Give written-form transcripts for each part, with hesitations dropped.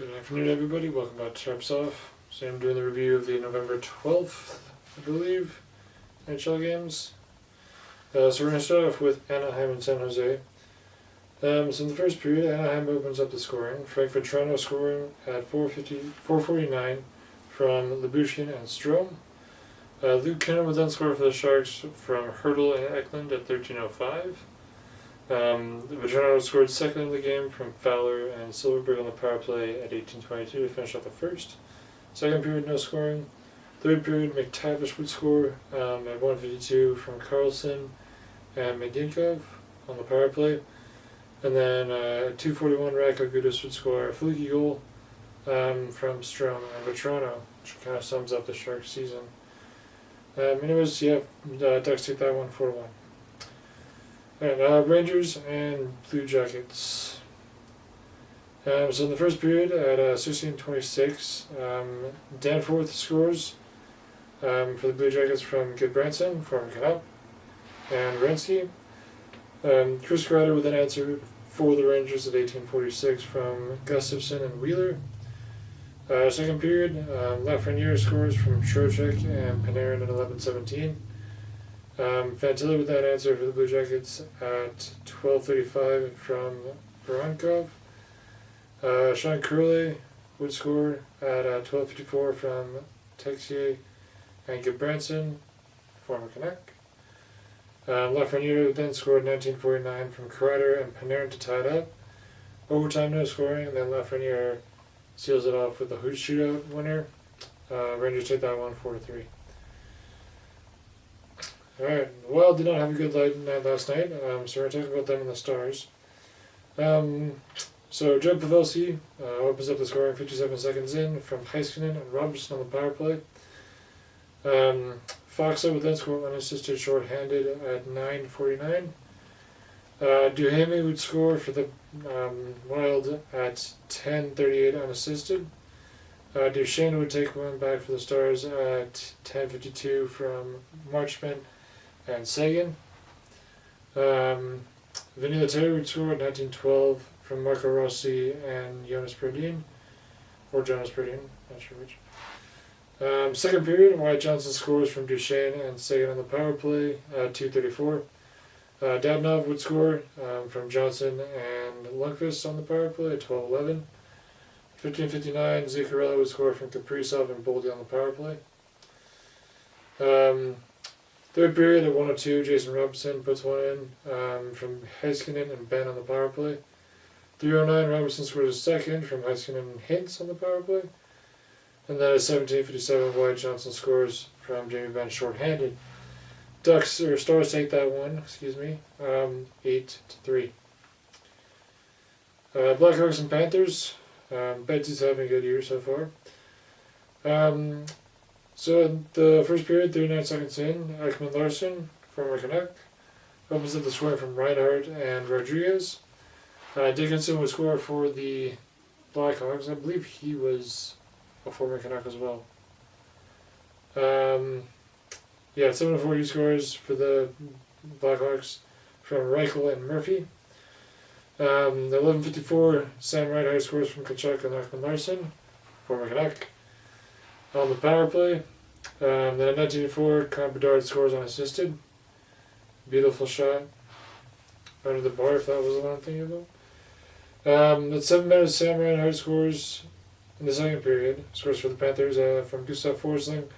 Good afternoon, everybody. Welcome back to Sharps Off. So I'm doing the review of the November 12th, I believe, NHL games. So we're going to start off with Anaheim and San Jose. So in the first period, Anaheim opens up the scoring. Frankfurt Toronto scoring at 4:49 from Lyubushkin and Strome. Luke Kinnan would then score for the Sharks from Hertl and Eklund at 13:05. Toronto scored second in the game from Fowler and Silverberg on the power play at 18:22 to finish out the first. Second period, no scoring. Third period, McTavish would score at 1:52 from Carlson and Medinkov on the power play. And then at 2:41, Radko Gudas would score a fluky goal from Strome and Toronto, which kind of sums up the Sharks season. Ducks take that one 4-1. Alright, Rangers and Blue Jackets. So in the first period at 16:26, Danforth scores for the Blue Jackets from Goodbranson, former Canuck, and Renski. Chris Kreider with an answer for the Rangers at 18:46 from Gustafsson and Wheeler. Second period, Lafreniere scores from Trocheck and Panarin at 11:17. Fantilli with that answer for the Blue Jackets at 12:35 from Voronkov. Sean Curley would score at 12:54 from Texier and Goodbranson, former Canuck. Lafreniere would then score at 19:49 from Kreider and Panarin to tie it up. Overtime, no scoring, and then Lafreniere seals it off with a shootout winner. Rangers take that one 4-3. Alright, the Wild did not have a good night last night, so we're going to talk about them and the Stars. So Joe Pavelski opens up the scoring 57 seconds in from Heiskanen and Robertson on the power play. Foxa would then score unassisted shorthanded at 9:49. Duhamel would score for the Wild at 10:38 unassisted. Duchesne would take one back for the Stars at 10:52 from Marchment and Sagan. Vinny Lettieri would score at 19:12 from Marco Rossi and Jonas Brodin, or Jonas Brodin, not sure which. Second period, Wyatt Johnson scores from Duchesne and Sagan on the power play at 2:34. Dadonov would score from Johnson and Lundqvist on the power play at 12:11. 15:59, Zuccarello would score from Kaprizov and Boldy on the power play. Third period at 1:02, Jason Robertson puts one in from Heiskanen and Ben on the power play. 3:09, Robertson scores a second from Heiskanen and Hintz on the power play. And then at 17:57, Wyatt Johnson scores from Jamie Benn shorthanded. Stars take that one, 8-3. Blackhawks and Panthers. Betsy's having a good year so far. So in the first period, 39 seconds in, Ekman Larsson, former Canuck, opens up the scoring from Reinhardt and Rodriguez. Dickinson would score for the Blackhawks. I believe he was a former Canuck as well. 7:04 he scores for the Blackhawks from Reichel and Murphy. 11:54, Sam Reinhart scores from Tkachuk and Ekman Larsson, former Canuck, on the power play. Then at 19:04, Connor Bedard scores unassisted. Beautiful shot under the bar, if that was the one I'm thinking about. At 7 minutes, Sam Reinhart scores in the second period. Scores for the Panthers from Gustav Forsling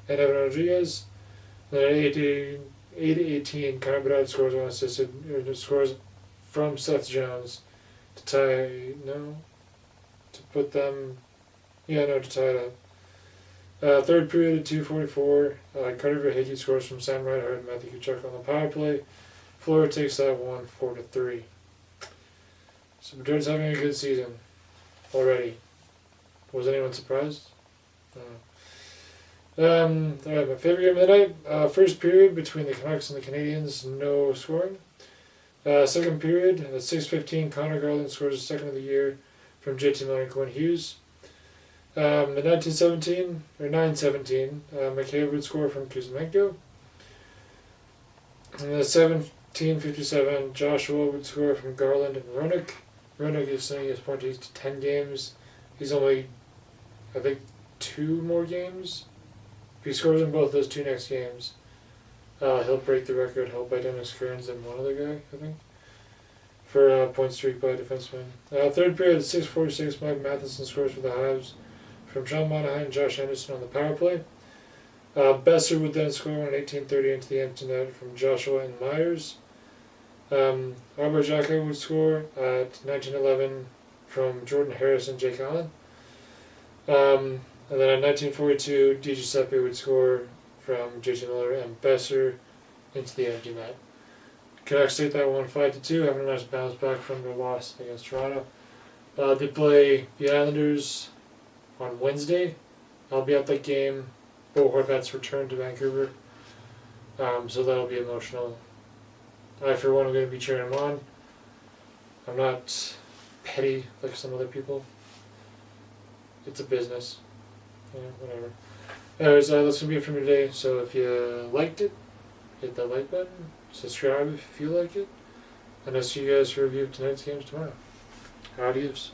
and Evan Rodriguez. Then at 8:18, Connor Bedard scores unassisted. Scores from Seth Jones to tie it up. Third period at 2:44, Carter Verhaeghe scores from Sam Reinhart and Matthew Tkachuk on the power play. Florida takes that one 4-3. So Bedard's having a good season already. Was anyone surprised? Alright, my favorite game of the night. First period between the Canucks and the Canadiens, no scoring. Second period at 6:15, Connor Garland scores a second of the year from JT Miller and Quinn Hughes. At 9:17, McCabe would score from Kuzmenko. And at 17:57, Joshua would score from Garland and Roenick. Roenick is sending his points to 10 games He's only, I think, 2 more games. If he scores in both those 2 next games, he'll break the record held by Dennis Kearns and one other guy, I think, for point streak by a defenseman. Third period, 6:46, Mike Matheson scores for the Habs from Sean Monahan and Josh Anderson on the power play. Besser would then score on 18:30 into the empty net from Joshua and Myers. Arbor Jacka would score at 19:11 from Jordan Harris and Jake Allen. And then at 19:42, Di Giuseppe would score from JJ Miller and Besser into the empty net. Canucks take that one 5-2, having a nice bounce back from their loss against Toronto. They play the Islanders on Wednesday. I'll be at that game. Bo Horvat's return to Vancouver. So that'll be emotional. I, for one, am going to be cheering him on. I'm not petty like some other people. It's a business. Yeah, whatever. Anyways, that's going to be it for me today. So if you liked it, hit that like button. Subscribe if you like it. And I'll see you guys for a review of tonight's games tomorrow. Adios.